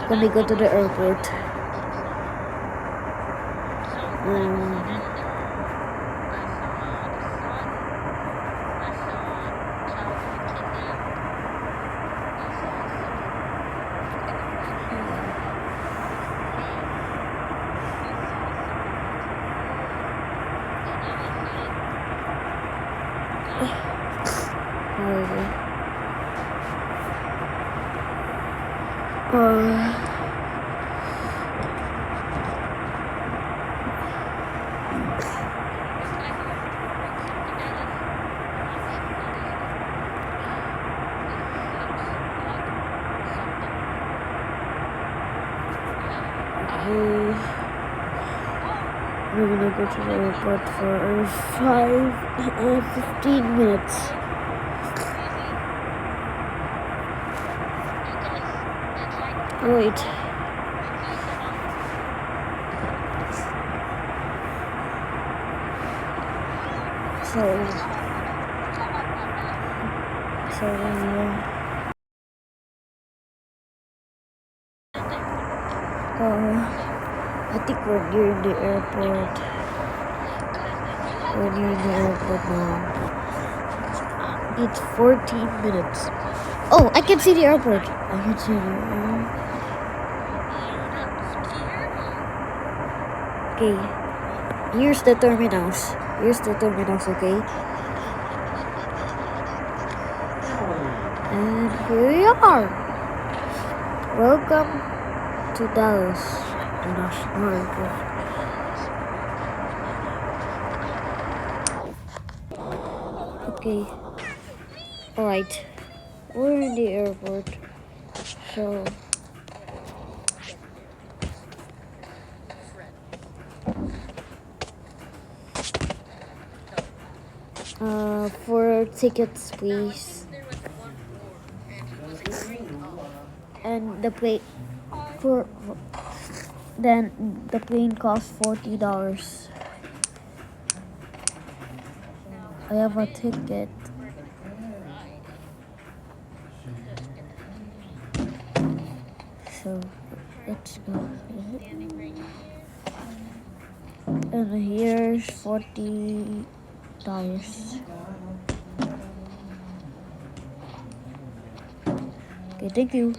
when we go to the airport. We're gonna go to the airport for 15 minutes. Oh, wait. I think we're near the airport. We're near the airport now. It's 14 minutes. Oh, I can see the airport. I can see the airport. Okay. Here's the terminals. Okay? And here we are. Welcome to Dallas International Airport. Okay. Alright. We're in the airport. So for tickets, please. And the plane then the plane costs $40. I have a ticket. So let's go. And here's $40. Okay, thank you.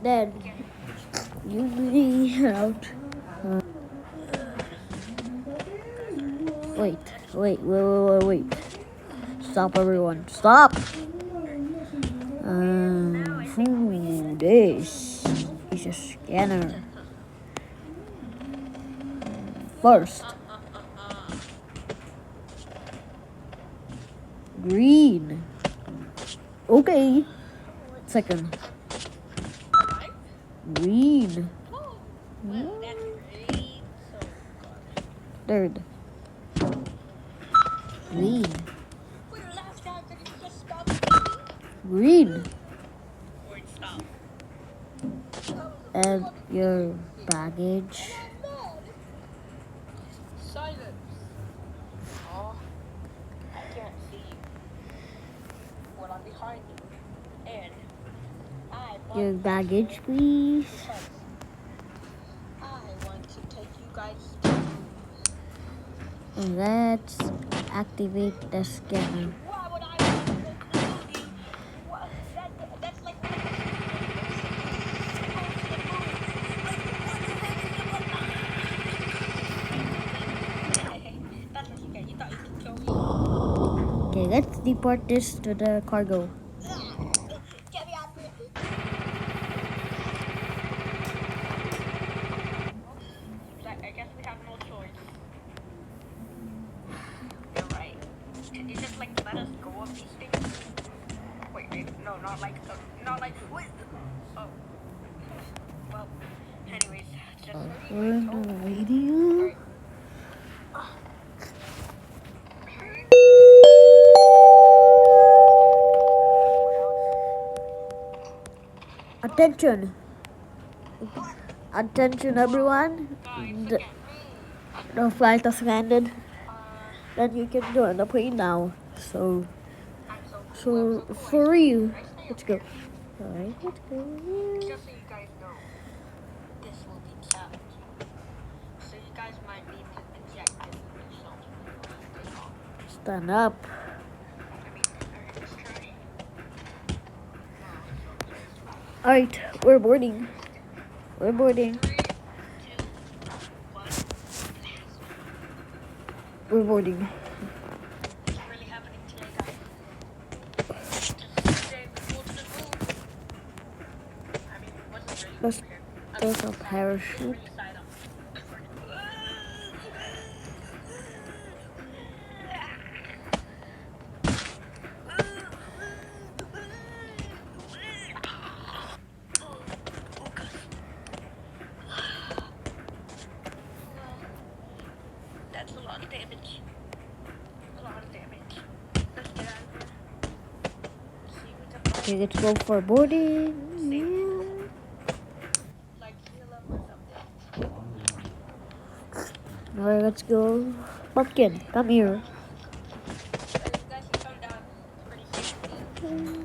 Then you be out. Wait. Stop, everyone. Stop. This is a scanner. First, green. Okay. Second, green. Third, green. Green. And your baggage. Silence. Oh, I can't see you. Well, I'm behind you. And your baggage, please. I want to take you guys. And let's activate the scanner. Why would I want to include you? What? That's like. That's what you get. You thought you could kill me. Okay, let's deport this to the cargo. Get me out of here. I guess we have no choice. You're right. Can you just let us go of these things? Wait, no, not like, wait. Oh. Well, anyways, just We're in the radio. Attention everyone. The flight has landed. Then you can join the plane now. So for real. Let's go. Alright, let's go. Just so you guys know, this will be challenging. So you guys might need to inject this in yourself. Stand up. Alright, let's try. Alright, we're boarding. We're boarding. 3, 2, 1. We're boarding. What's really happening today, guys? Just stay cool to the move. I mean, it wasn't really Let's weird. there's a parachute. Really side up. That's a lot of damage. A lot of damage. Let's get out of here. See what's up. Okay, let's go for boarding. Like heal up or something. Alright, let's go. Pumpkin, come here. You guys can come down pretty soon.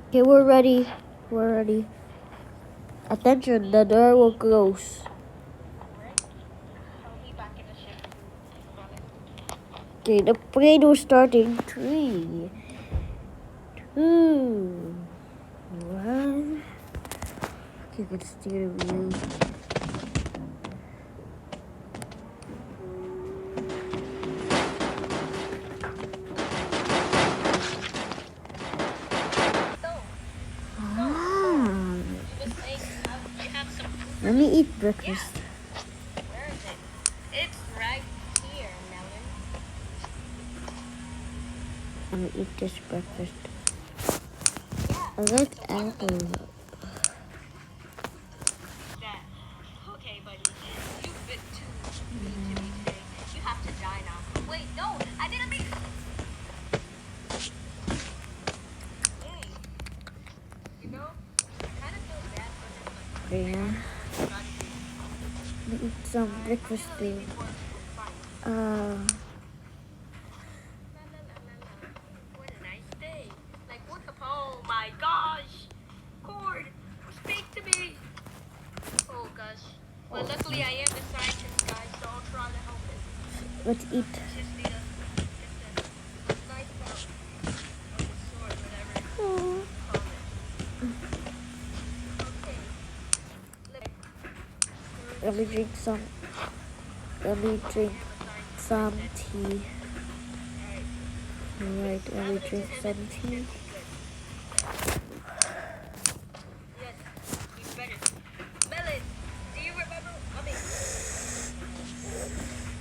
Okay, we're ready. We're ready. Attention, the door will close. Alright. I'll be back in the ship. Okay, the plane will start in 3, 2, 1. Okay, let's steer the wheel. Let me eat breakfast. Where is it? It's right here, Melon. I'm gonna eat this breakfast. Yeah. I like apples. That. Okay, buddy. You've been too mean to me today. You have to die now. Wait, no, I didn't mean. Hey. You know, I kind of feel bad for him. Yeah. Let me eat some breakfast too. What a nice day. Like, what the? Oh my gosh. Cord, speak to me. Oh gosh. Well, luckily I am the scientist, guys, so I'll try to help it. Let's eat. Just need a nice part of the sword, whatever you call it. Okay. Let me drink some. Let me drink some tea. Alright, let me drink some tea. Yes, he's better. Melon, do you remember? I mean,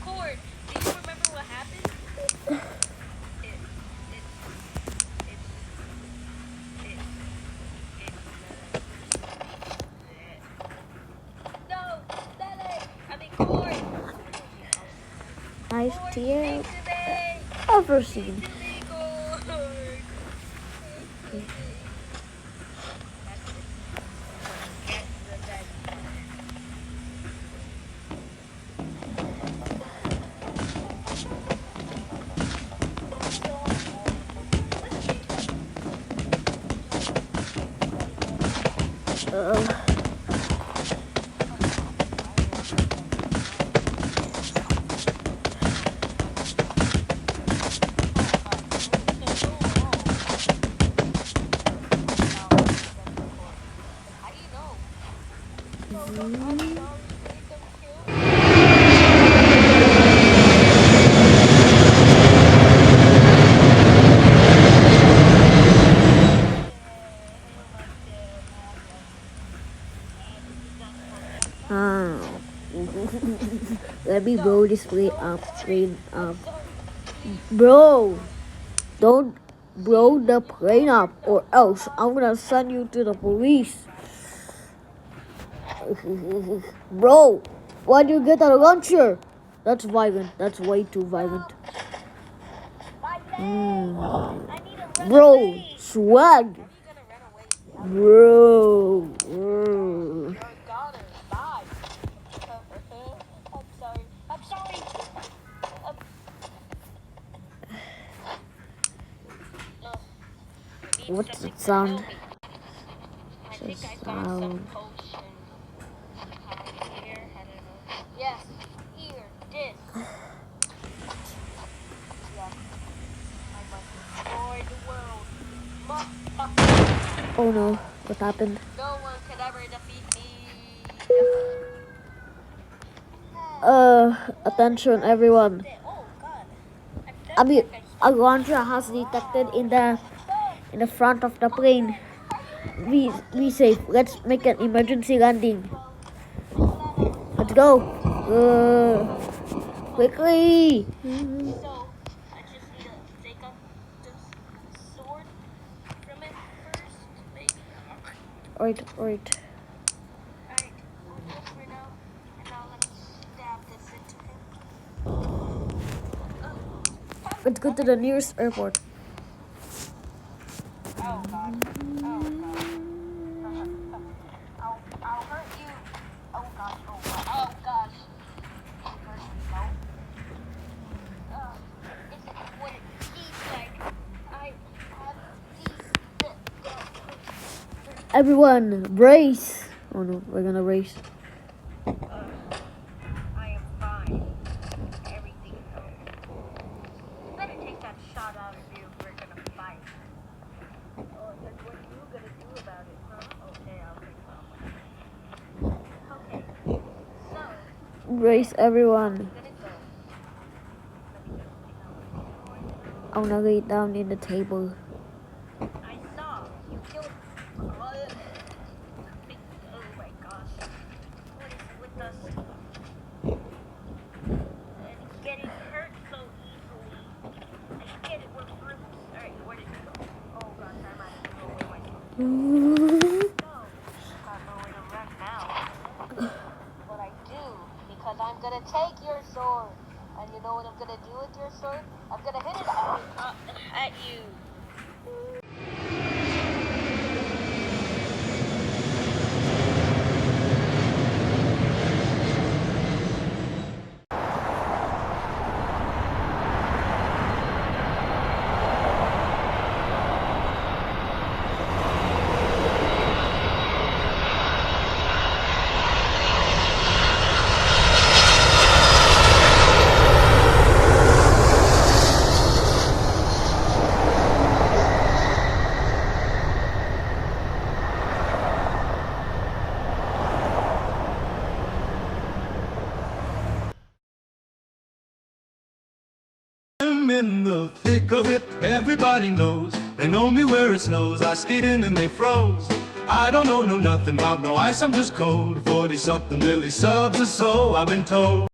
Cord, do you remember what happened? No, Melon, I mean, Cord. Nice Cord, tea speak to me. ever Speak seen. to me, Cord. Get revenge. How do you know? Let me blow this plane up. Bro, don't blow the plane up or else I'm gonna send you to the police. Bro, why'd you get a launcher? That's violent. That's way too violent. Bro, swag. Bro. You're gonna die. I'm sorry. I'm sorry. What's something that to sound? kill me. I think I Just found some sound. potion. Here, I don't know. Yes, here, this. Yes, I must destroy the world. Oh no, what happened? No one can ever defeat me. Attention everyone. Oh God, I'm I dead mean, like a launcher has detected in the front of the plane. Be safe. Let's make an emergency landing. Let's go. Quickly. So I just need to take up the sword from it first, maybe. Right. Alright, we'll do it for now. And now let me stab this into him. Let's go to the nearest airport. Oh God. Oh God. I'll hurt you. Oh gosh. Oh God. Oh gosh. You hurt me, no? This is what it seems like. I have these. Everyone, brace. Oh no, we're gonna race. I am fine. Everything is okay. You better take that shot out of you if we're gonna fight. Oh, then what are you gonna do about it, huh? Okay, I'll think about it. Okay, so Brace, everyone. I'm gonna go. Let me just I wanna lay down in the table. I saw you killed. Oh my gosh. What is with us? And getting hurt so easily. I get it, we're fruits. Alright, where did you go? Oh gosh, I might have to go away myself. No, got nowhere to run now. But I do, because I'm gonna take your sword. And you know what I'm gonna do with your sword? I'm gonna hit it at you. I'm in the thick of it, everybody knows. They know me where it snows, I skate in and they froze. I don't know nothing about no ice, I'm just cold. 40-something really subs or so, I've been told.